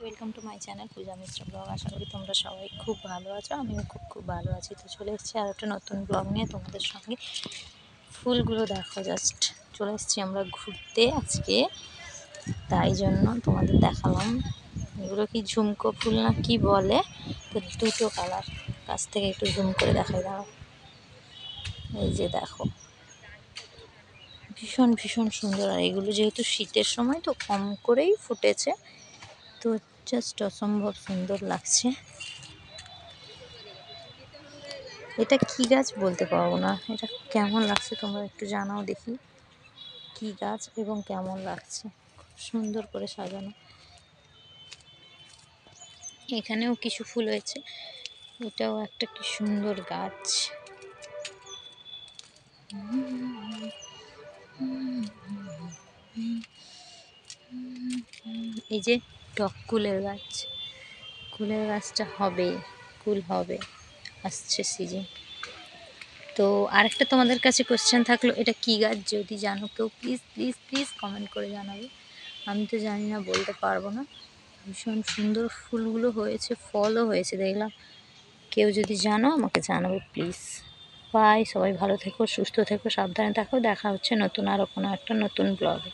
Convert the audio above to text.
Welcome to my channel Puja Mishra blog. আশা করি তোমরা সবাই খুব ভালো আছো। আমিও খুব ভালো আছি। তো চলে এসেছি আর একটা নতুন ব্লগ নিয়ে তোমাদের সঙ্গে। ফুলগুলো দেখো, জাস্ট চলে এসেছি আমরা ঘুরতে আজকে, তাই জন্য তোমাদের দেখালাম। এগুলো কি ঝুমকো ফুল না কি বলে, তো দুটো কালার। কাছ থেকে একটু জুম করে দেখাই দাও। এই যে দেখো, ভীষণ ভীষণ সুন্দর। আর এগুলো যেহেতু শীতের সময় তো কম করেই ফুটেছে, তো জাস্ট অসম্ভব সুন্দর লাগছে। এটা কি গাছ বলতে পারবো না, এটা কেমন লাগছে তোমরা একটু জানাও দেখি, কি গাছ এবং কেমন লাগছে। খুব সুন্দর করে সাজানো। এখানেও কিছু ফুল হয়েছে, এটাও একটা কি সুন্দর গাছ। এই যে টক কুলের গাছ, কুলের গাছটা হবে, কুল হবে, আসছে সিজন। তো আরেকটা তোমাদের কাছে কোশ্চেন থাকলো, এটা কি গাছ যদি জানো কেউ প্লিজ প্লিজ প্লিজ কমেন্ট করে জানাবে। আমি তো জানি না, বলতে পারবো না। ভীষণ সুন্দর ফুলগুলো হয়েছে, ফলও হয়েছে দেখলাম। কেউ যদি জানো আমাকে জানাবে প্লিজ। বাই, সবাই ভালো থেকো, সুস্থ থেকো, সাবধানে থাকো। দেখা হচ্ছে নতুন আরও কোনো একটা নতুন ব্লগে।